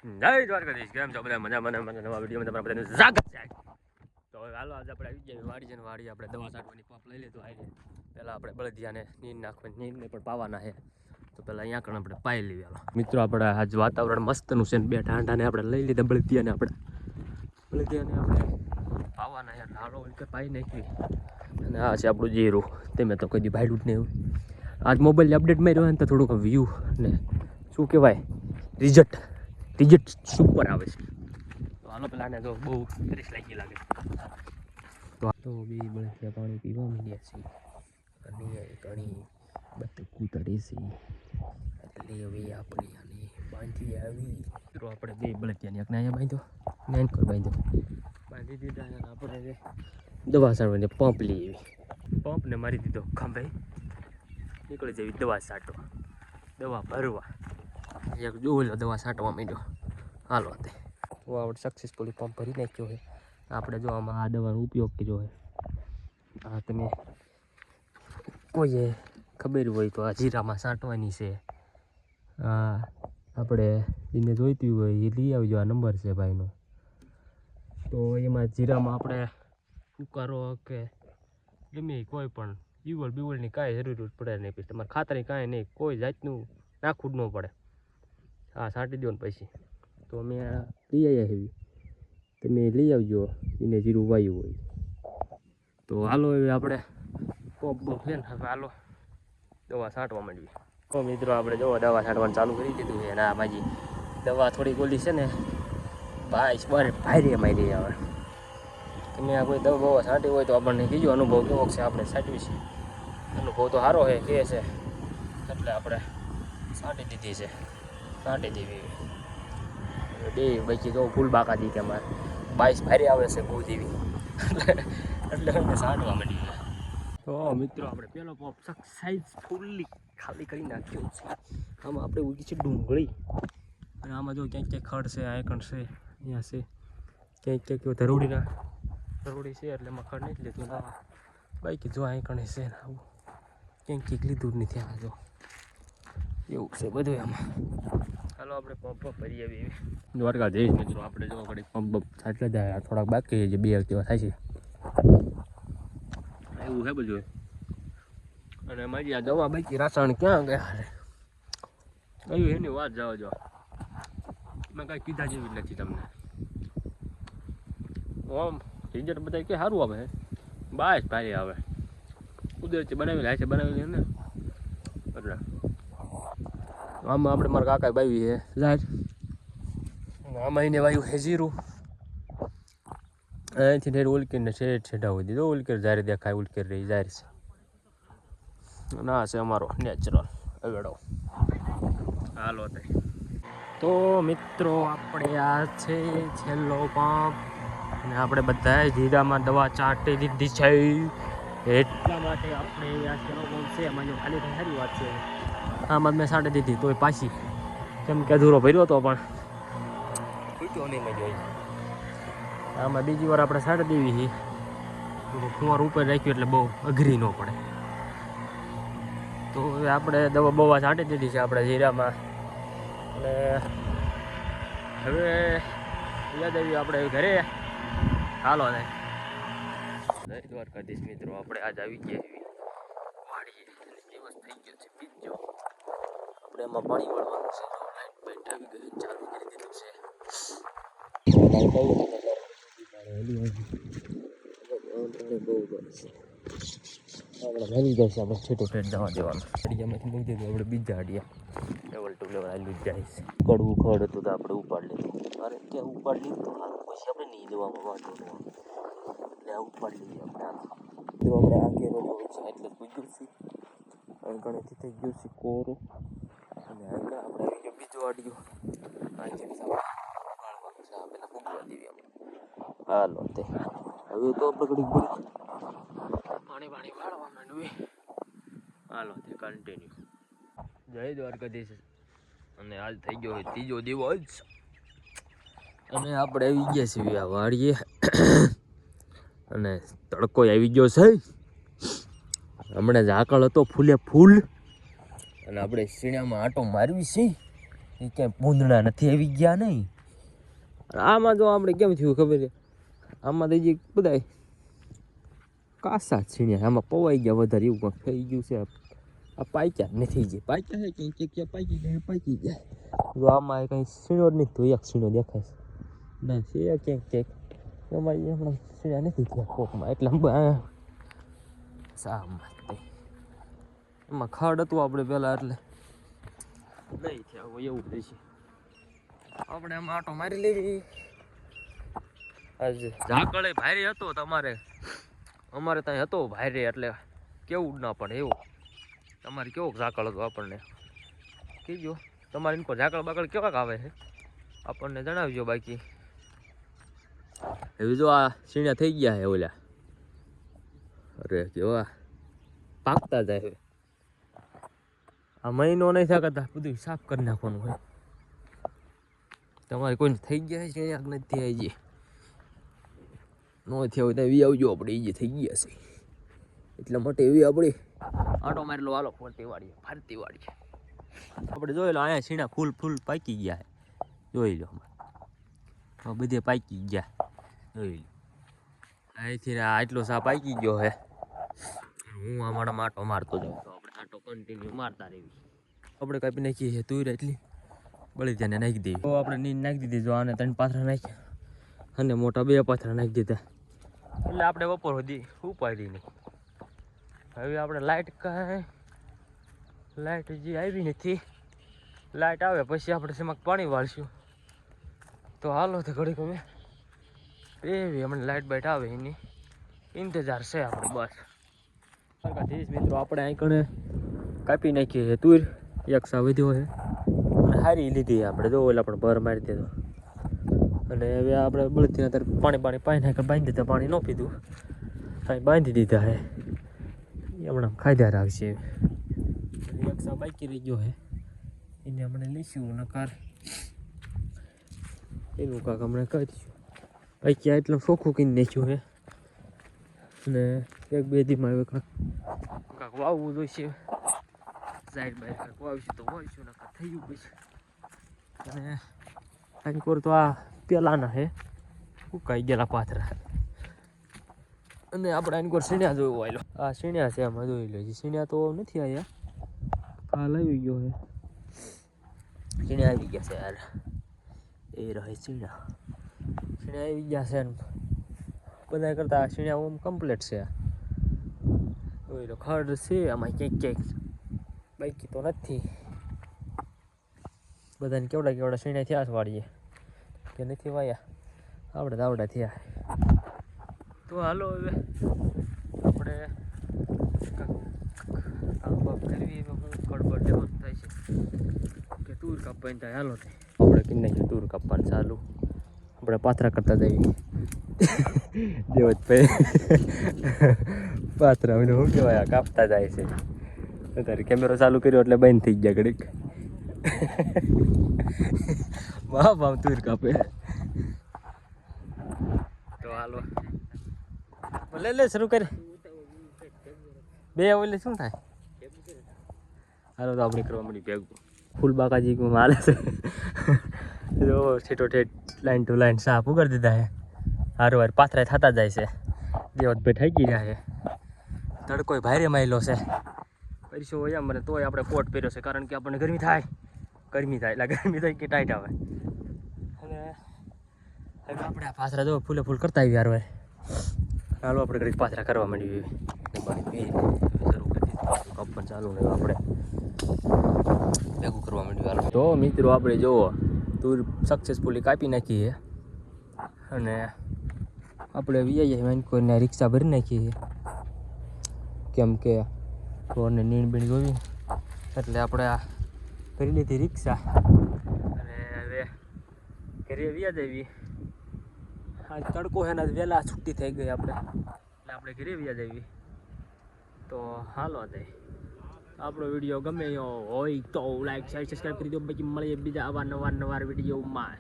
જય દ્વારકાધીશ. કેમ છો બધા? મજા મને નવા વિડીયોમાં તમારા બધાનું સ્વાગત છે. તો હવે હાલો આજે આપણે આવી ગયા વાડી છે ને વાડી આપણે દવા છાંટવાની પંપ લઈ લીધું આવી. પહેલાં આપણે બળદિયાને નીંદ નાખવાની નીંદને પણ પાવાના છે. તો પહેલાં અહીંયા કણ આપણે પાઈ લઈએ. હાલો મિત્રો, આપણે આજ વાતાવરણ મસ્તનું છે ને બે ઠાંડાને આપણે લઈ લીધા બળદિયાને આપણે પાવાના છે. હાલો કે પાઈ નાખવી. અને આ છે આપણું જીરું. તમે તો કદી ભાડ્યું જ નહીં એવું. આજ મોબાઈલની અપડેટ માર્યો ને તો થોડુંક વ્યૂ ને શું કહેવાય રિઝલ્ટ સુપર આવે છે. તો હાલો પેલાને તો બહુ ત્રીસ લાગી લાગે તો બી બળદિયા પાણી પીવા માંડ્યા છે અને ઘણી બતકું તરે છે એટલે હવે આપણે આને બાંધી આવી. તો આપણે બે બળદિયાને એકને અહીંયા બાંધ્યો ને એન્કર બાંધી દીધા અને આપણે દવા છાંટવાની પંપ લઈ આવી. પંપને મારી દીધો ખંભે નીકળી જવી દવા છાંટવા દવા ભરવા. એક જોઈ લો દવા છાંટવા માંડ્યો. હાલો તે આપણે સક્સેસફુલી પંપ ભરી નાખ્યો છે. આપણે જો આમાં આ દવાનો ઉપયોગ કર્યો છે. આ તમે કોઈએ ખબર હોય તો આ જીરામાં છાંટવાની છે. આપણે એને જોઈતી હોય એ લઈ આવજો. આ નંબર છે ભાઈનો. તો એમાં જીરામાં આપણે ઉકારો કે ગમે કોઈ પણ બીવળની કાંઈ જરૂર પડે નહીં. પછી તમારે ખાતરની કાંઈ નહીં, કોઈ જાતનું નાખવું જ ન પડે. હા, છાંટી દો ને પછી. તો અમે લઈ આવ્યા એવી તમે લઈ આવજો એને જીરું વાયું હોય. તો હાલો હવે આપણે પંપ છે ને હવે હાલો દવા છાંટવા માંડવી. તો મિત્રો આપણે જો દવા છાંટવાનું ચાલુ કરી દીધું છે. અને આ બાજી દવા થોડી ગોલી છે ને ભાઈ મારી આવે. તમે આ કોઈ દવા છાંટી હોય તો આપણને કીજો અનુભવ કેવો છે. આપણે છાંટવી છે અનુભવ તો સારો છે કે છે એટલે આપણે છાંટી દીધી છે. છાંટી દેવી બે બાકી તો ફૂલ બાકા દી કે અમારે 22 ભારી આવે છે બહુ જેવી એટલે અમે છાંટવા માંડી. તો મિત્રો આપણે પેલો પંપ સાઈઝ ફૂલ્લી ખાલી કરી નાખ્યો છે. આમાં આપણે ઉગી છે ડુંગળી અને આમાં જો ક્યાંક ક્યાંક ખડ છે આયકણ છે અહીંયા છે ક્યાંક ક્યાંક ધરોડી છે એટલે એમાં ખડ નથી લીધું. બાકી જો આયકણ છે ને આવું ક્યાંક લીધું જ નથી. આમાં જો એવું છે બધું આમાં. હાલો આપણે પંપ ભરી આવીએ. દ્વારકા જઈશ મિત્રો આપણે જો ઘડી પંપ છાંટલા જાય થોડાક બાકી છે 2 જેવા થાય છે એવું છે બધું. અને મારી આ દવા બાકી રાસાયણ ક્યાં ગયા કયું એની વાત જાઓ જો મેં કાંઈ કીધા જેવી જ નથી તમને. આમ રિઝલ્ટ બધા કે સારું આવે બાય ભારી આવે. કુદરતી બનાવેલી છે બનાવેલી ને એટલે આમાં આપણે મારા કાકા બાવી છે લાજ. આમાં એને વાયુ છે જીરું. અહીંથી ઢેર ઉલકીને છેડાવી દીધો. ઉલકેર જારી દેખાય ઉલકેર રહી જારી છે. ના છે અમારો નેચરલ અવેડો. હાલો તો મિત્રો આપણે આ છે છેલ્લો પંપ અને આપણે બધાએ જીરામાં દવા છાંટી દીધી છે. એટલા માટે આપણે આ છેલ્લો પંપ છે એમાં જો ખાલી સારી વાત છે. આમાં મેં છાંટી દીધી તોય પાછી કેમ કે અધૂરો ભર્યો હતો પણ ફૂટ્યો નહીં મેં જોઈ. આમાં બીજી વાર આપણે છાંટી દેવી છે. ફુવાર ઉપર રાખ્યું એટલે બહુ અઘરી ન પડે. તો હવે આપણે દવા છાંટી દીધી છે આપણે જીરામાં. અને હવે યાદ આવ્યું આપણે ઘરે. હાલો ને જય દ્વારકાધીશ મિત્રો આપણે આજ આવી ગયા વાડીએ. દિવસ થઈ ગયો છે બીજો. આપણે એમાં પાણી વાળવાનું છે. લાઈટ આવી ગઈ ચાલુ કરી દીધું છે. આપણે ભરી જાય છે. આપણે છેટો ફેટ જવા દેવાનું. અડિયામાંથી બહુ દીધું આપણે બીજા અડિયા લેવલ ટુ લેવલ આવેલું જાય છે. કડવું ખડ હતું તો આપણે ઉપાડી લીધું. અરે ત્યાં ઉપાડી લીધું પછી આપણે નહીં દેવામાં વાંધો એટલે ઉપાડી લઈએ આપણે. તો આપણે આ કેરો છે એટલે પૂછ્યું છે ગણેથી થઈ ગયું છે કોરું. અને આગળ આપણે આવી ગયો બીજો અડિયો. પેલા ફૂગવા દેવી આપણે. હાલો તે હવે તો આપણે ઘડી પાણી વાળવા માંડવી. હાલો તે કન્ટિન્યુ. જય દ્વારકાધીશ. અને આજ થઈ ગયો ત્રીજો દિવસ અને આપણે આવી ગયા છીએ આ વાડીએ. અને તડકો આવી ગયો છે. હમણાં ઝાકળ હતો ફૂલે ફૂલ. અને આપણે સીણામાં આંટો મારવી છે એ ક્યાંય પૂંદડા નથી આવી ગયા નહીં. આમાં જો આપણે કેમ થયું ખબર છે, આમાં તો હજી બધા કાસા જ સીણ્યા, આમાં પવાઈ ગયા વધારે એવું કંઈક થઈ ગયું છે. આ પાક્યા જ નથી, જે પાક્યા છે ક્યાંક પાકી જાય પાકી જાય. જો આમાં કંઈ સીણો જ નથી થયો, એક સીણો દેખાય છે ના છે ક્યાંક એમાં હમણાં સીણ્યા નથી થયા કોકમાં, એટલે એમાં ખડ હતું આપણે પહેલાં, એટલે નહીં થયા હોય એવું થશે. આપણે આમ આટો મારી લેવી. આજે ઝાકળ ભારે હતો તમારે, અમારે ત્યાં હતો ભારે, એટલે કેવું જ ના પડે એવું. તમારે કેવો ઝાકળ હતો આપણને કીજો, તમારે ઇનકો ઝાકળ બાકળ કેવાક આવે છે આપણને જણાવજો. બાકી હવે જો આ સીણ્યા થઈ ગયા છે ઓલા, અરે કેવા પાકતા જાય હવે. આ મહિનો નહીં થતા બધું સાફ કરી નાખવાનું હોય. તમારે કોઈને થઈ ગયા છે યાદ નથી આવી, નો થયા હોય તો એવી આવજો, આપણે એ જે થઈ ગયા છે એટલા માટે એવી આપણે આટો મારેલો હાલો ફરતી વાળી આપણે જોઈ લો. અહીંયા સીણા ફૂલ પાકી ગયા છે, જોઈ લો બધે પાકી ગયા, જોઈ લો અહીંથી આટલો સા પાકી ગયો છે. હું અમારા માટો મારતો જાઉં તો આપણે આટો કન્ટિન્યુ મારતા રહેવી. આપણે કાપી નાખીએ છીએ તુર એટલી બળી ત્યાં નાખી દેવી. તો આપણે નીંદ નાખી દીધી, જો આને 3 પાથરા નાખ્યા અને મોટા 2 પાથરા નાખી દીધા, એટલે આપણે બપોર સુધી ઉપાડી નહીં. હવે આપણે લાઇટ હજી આવી નથી, લાઇટ આવે પછી આપણે શેમાં પાણી વાળશું. તો હાલો તો ઘડીક હવે એવી હમણાં લાઇટ બાઇટ આવે એની ઇંતજાર છે આપણે બસ. મિત્રો આપણે અહીં કણે કાપી નાખીએ તુર, એક સા વધ્યો છે અને હારી લીધી આપણે, જો ઓલા પણ ભર મારી દીધો. અને હવે આપણે બળદથી અત્યારે પાણી પાઈ નાખી બાંધી દીધા, પાણી ન પીધું કાંઈ બાંધી દીધા હે, હમણાં ખાધ્યા રાખશે. એક સા બાકી રહી ગયો છે એને આપણે લઈશું, નકાર એનું કાંક હમણાં કરીશું. બાકી આ એટલું ચોખ્ખું કરી નાખ્યું છે અને 1-2 દીમાં હવે કાંક વાવવું જોઈશે. સાઈડ બાઈડ કાંક વાવીશું તો વાવીશું, નકાર થઈ ગયું પછી. અને કાંઈક વાર તો આ પેલાના છે ઉકાઈ ગયેલા પાથરા, અને આપણે આની કોર સીણ્યા જોયું હોય. આ સીણ્યા છે આમાં જોઈ લો, સીણ્યા તો નથી આવ્યા, કાલ આવી ગયો છે સીણ્યા આવી ગયા છે યાર, એ રહે સીણ્યા આવી ગયા છે. બધા કરતા સીણ્યા ઓમ કમ્પ્લીટ છે, જોઈ લો ખડ છે આમાં ક્યાંક બાકી તો નથી. બધાને કેવડા સીણ્યા થયા વાળીએ કે નથી વાયા, આવડા થયા. તો હાલો હવે આપણે કામ બાપ કરવી, હું ખડબડ જેવું થાય છે કે તુર કાપવાની થાય. હાલો આપણે કરી નાખીએ તુર કાપવાનું ચાલુ, આપણે પાથરા કરતા જઈએ. દેવતભાઈ પાથરા શું કહેવાય કાપતા જાય છે. અત્યારે કેમેરો ચાલુ કર્યો એટલે બંધ થઈ ગયા ઘડીક. બાપ આમ તુર કાપે. તો હાલો લે શરૂ કરે, 2 ઓલે શું થાય. હાલો તો આપણે કરવા મળી ભેગું ફૂલ બાકાજી હાલે છે. જો ઠેઠો ઠેઠ લાઈન ટુ લાઈન સાફ ઉગાડી દીધા છે, હારું વાર પાથરા થતા જાય છે. દેવતભાઈ થઈ ગયા છે, તડકો ભારે માયલો છે. પરિસો હોય મને તોય આપણે કોટ પહેર્યો છે, કારણ કે આપણને ગરમી થાય એટલે ગરમી થાય કે ટાઈટ આવે. અને હવે આપણે આ પાથરા જો ફૂલ કરતા આવી યાર. ચાલો આપણે ઘડી પાથરા કરવા માંડીએ, શરૂ કરી કપ ચાલુ ને આપણે ભેગું કરવા માંડ્યું. હાલો તો મિત્રો આપણે જુઓ તુર સક્સેસફુલી કાપી નાખી છે, અને આપણે વીઆઈ કોઈને રિક્ષા ભરી નાખી છે, કેમ કે ઢોરને નીણ બીણ જોવી એટલે આપણે આ ભરી લીધી રિક્ષા. અને હવે ઘરે વ્યાજ આવી, આ તડકો છે ને વહેલા છૂટી થઈ ગઈ આપણે, એટલે આપણે ઘરે વ્યાજ આવી. તો હાલો જાય આપણો વિડીયો ગમે હોય તો લાઈક શેર સબસ્ક્રાઈબ કરી દો. પછી મળીએ બીજા નવા વિડીયોમાં.